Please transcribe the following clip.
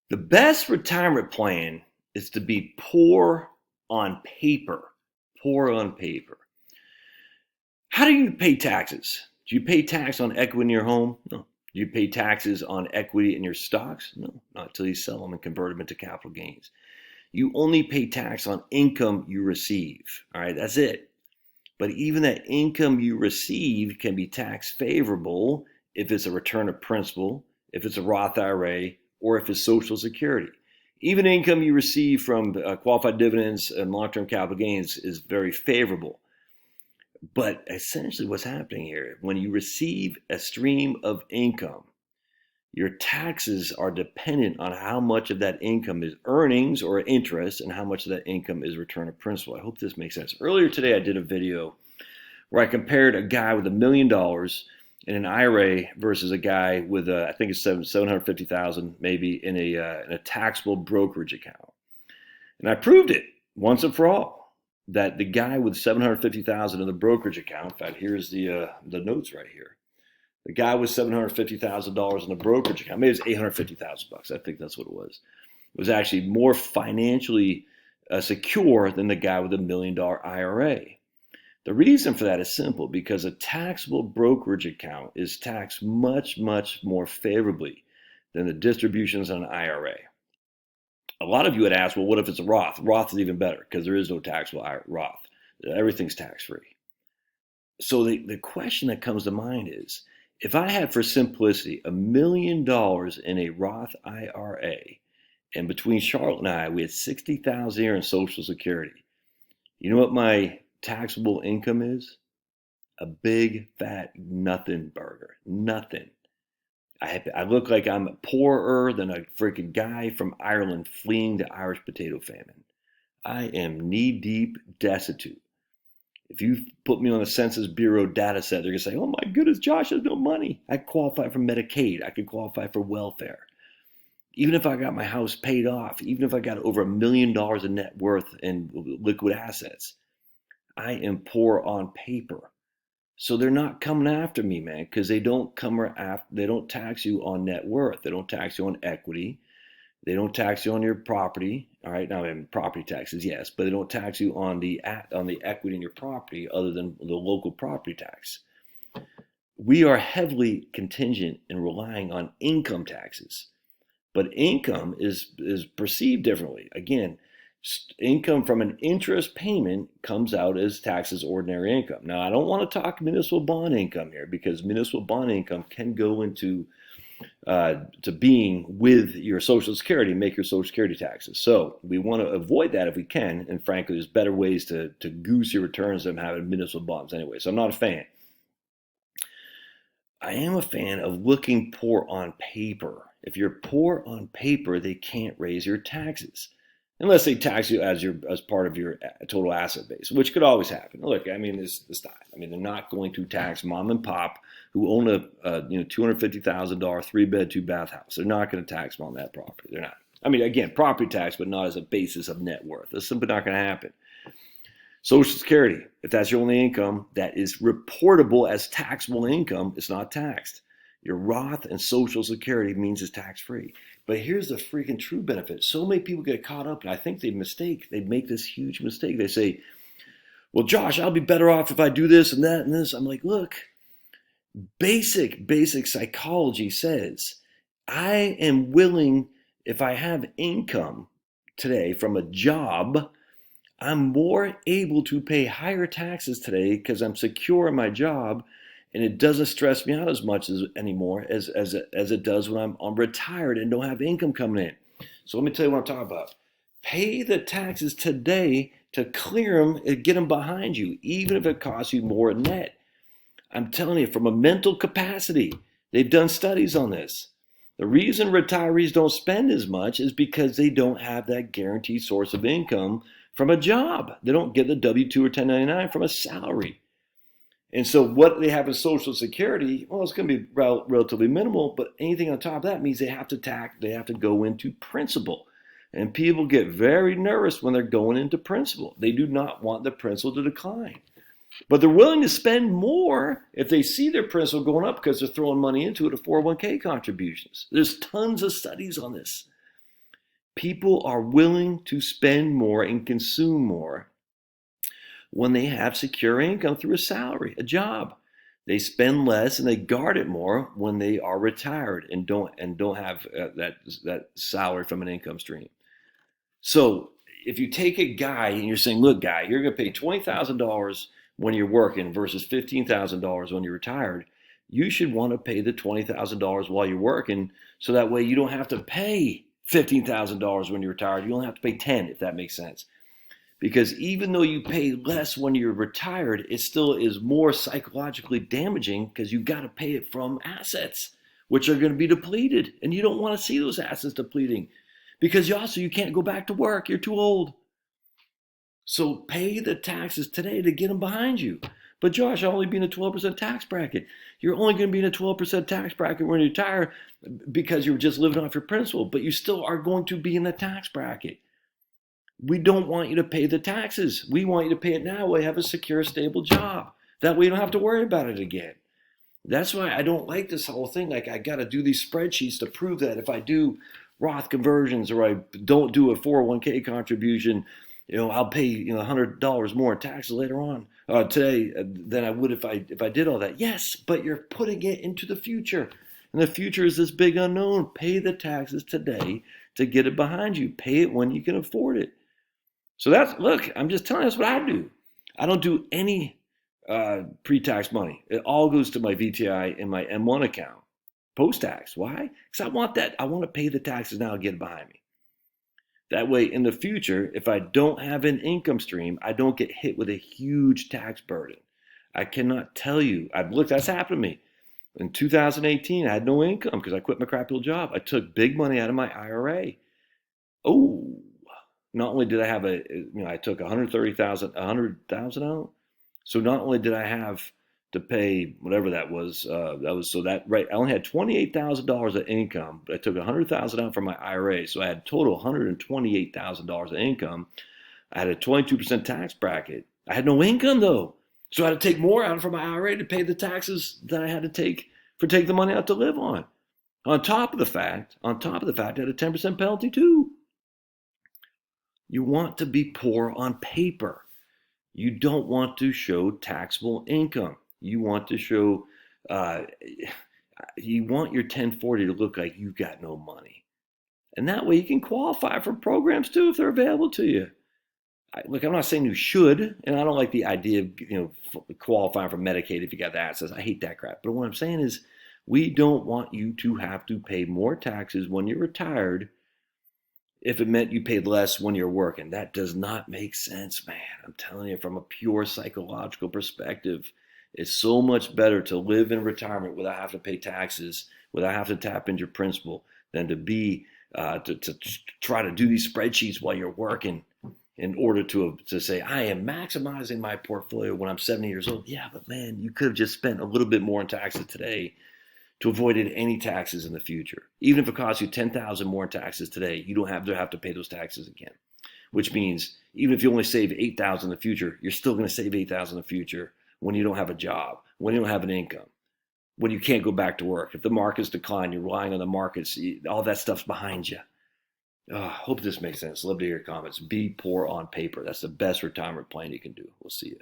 The best retirement plan is to be poor on paper. Poor on paper. How do you pay taxes? Do you pay tax on equity in your home? No. Do you pay taxes on equity in your stocks? No, not until you sell them and convert them into capital gains. You only pay tax on income you receive. All right, that's it. But even that income you receive can be tax favorable if it's a return of principal, if it's a Roth IRA, or if it's Social Security. Even income you receive from qualified dividends and long-term capital gains is very favorable. But essentially what's happening here, when you receive a stream of income, your taxes are dependent on how much of that income is earnings or interest and how much of that income is return of principal. I hope this makes sense. Earlier today, I did a video where I compared a guy with $1 million in an IRA versus a guy with I think it's 750,000 maybe in a taxable brokerage account. And I proved it once and for all that the guy with 750,000 in the brokerage account, in fact, here's the notes right here. The guy with $750,000 in the brokerage account, maybe it's $850,000. I think that's what it was actually more financially secure than the guy with $1 million IRA. The reason for that is simple, because a taxable brokerage account is taxed much, much more favorably than the distributions on an IRA. A lot of you had asked, well, what if it's a Roth? Roth is even better because there is no taxable Roth. Everything's tax-free. So the question that comes to mind is, if I had, for simplicity, $1 million in a Roth IRA, and between Charlotte and I, we had $60,000 here in Social Security, you know what my taxable income is? A big fat nothing burger. Nothing. I look like I'm poorer than a freaking guy from Ireland fleeing the Irish potato famine. I am knee-deep destitute. If you put me on the Census Bureau data set, they're going to say, oh my goodness, Josh has no money. I qualify for Medicaid. I could qualify for welfare. Even if I got my house paid off, even if I got over $1 million in net worth in liquid assets, I am poor on paper. So they're not coming after me, man, because they don't tax you on net worth. They don't tax you on equity. They don't tax you on your property. All right, now property taxes, yes, but they don't tax you on the equity in your property other than the local property tax. We are heavily contingent and relying on income taxes, but income is perceived differently. Again, income from an interest payment comes out as taxed as ordinary income. Now, I don't want to talk municipal bond income here because municipal bond income can go into to being with your Social Security, make your Social Security taxes. So we want to avoid that if we can. And frankly, there's better ways to goose your returns than having municipal bonds anyway. So I'm not a fan. I am a fan of looking poor on paper. If you're poor on paper, they can't raise your taxes unless they tax you as part of your total asset base, which could always happen. Look, I mean, this time, I mean, they're not going to tax mom and pop who own a $250,000 3-bed, 2-bath house. They're not going to tax them on that property. They're not. I mean, again, property tax, but not as a basis of net worth. That's simply not going to happen. Social Security, if that's your only income, that is reportable as taxable income, it's not taxed. Your Roth and Social Security means it's tax-free. But here's the freaking true benefit. So many people get caught up, and I think they make this huge mistake. They say, well, Josh, I'll be better off if I do this and that and this. I'm like, look, basic psychology says I am willing, if I have income today from a job, I'm more able to pay higher taxes today because I'm secure in my job, and it doesn't stress me out as much anymore as it does when I'm retired and don't have income coming in. So let me tell you what I'm talking about. Pay the taxes today to clear them and get them behind you, even if it costs you more net. I'm telling you, from a mental capacity, they've done studies on this. The reason retirees don't spend as much is because they don't have that guaranteed source of income from a job. They don't get the W-2 or 1099 from a salary. And so what they have in Social Security, well, it's going to be relatively minimal, but anything on top of that means they have to go into principal. And people get very nervous when they're going into principal. They do not want the principal to decline. But they're willing to spend more if they see their principal going up because they're throwing money into it, 401k contributions. There's tons of studies on this. People are willing to spend more and consume more when they have secure income through a salary, a job. They spend less and they guard it more when they are retired and don't have that salary from an income stream. So if you take a guy and you're saying, look, guy, you're going to pay $20,000 when you're working versus $15,000 when you're retired, you should want to pay the $20,000 while you're working, so that way you don't have to pay $15,000 when you're retired. You only have to pay 10, if that makes sense. Because even though you pay less when you're retired, it still is more psychologically damaging because you've got to pay it from assets, which are going to be depleted. And you don't want to see those assets depleting because you can't go back to work. You're too old. So pay the taxes today to get them behind you. But Josh, I'll only be in a 12% tax bracket. You're only going to be in a 12% tax bracket when you retire because you're just living off your principal, but you still are going to be in the tax bracket. We don't want you to pay the taxes. We want you to pay it now while you have a secure, stable job. That way you don't have to worry about it again. That's why I don't like this whole thing. Like, I got to do these spreadsheets to prove that if I do Roth conversions or I don't do a 401k contribution, I'll pay $100 more in taxes later on today than I would if I did all that. Yes, but you're putting it into the future. And the future is this big unknown. Pay the taxes today to get it behind you. Pay it when you can afford it. So I'm just telling you, that's what I do. I don't do any pre-tax money. It all goes to my VTI and my M1 account, post-tax. Why? Because I want that. I want to pay the taxes now and get it behind me. That way, in the future, if I don't have an income stream, I don't get hit with a huge tax burden. I cannot tell you. That's happened to me. In 2018, I had no income because I quit my crappy old job. I took big money out of my IRA. Oh, not only did I have I took 130,000 out. So not only did I have to pay whatever that was, I only had $28,000 of income, but I took 100,000 out from my IRA. So I had total $128,000 of income. I had a 22% tax bracket. I had no income though. So I had to take more out from my IRA to pay the taxes that I had to take the money out to live on. On top of the fact, I had a 10% penalty too. You want to be poor on paper. You don't want to show taxable income. You want to show, you want your 1040 to look like you've got no money. And that way you can qualify for programs too if they're available to you. Look, I'm not saying you should, and I don't like the idea of qualifying for Medicaid if you got the access. I hate that crap. But what I'm saying is we don't want you to have to pay more taxes when you're retired if it meant you paid less when you're working. That does not make sense, man. I'm telling you, from a pure psychological perspective, it's so much better to live in retirement without having to pay taxes, without having to tap into your principal, than to be to try to do these spreadsheets while you're working in order to say, I am maximizing my portfolio when I'm 70 years old. Yeah, but man, you could have just spent a little bit more in taxes today to avoid any taxes in the future. Even if it costs you $10,000 more in taxes today, you don't have to pay those taxes again. Which means even if you only save $8,000 in the future, you're still going to save $8,000 in the future when you don't have a job, when you don't have an income, when you can't go back to work. If the markets decline, you're relying on the markets. All that stuff's behind you. Hope this makes sense. Love to hear your comments. Be poor on paper. That's the best retirement plan you can do. We'll see you.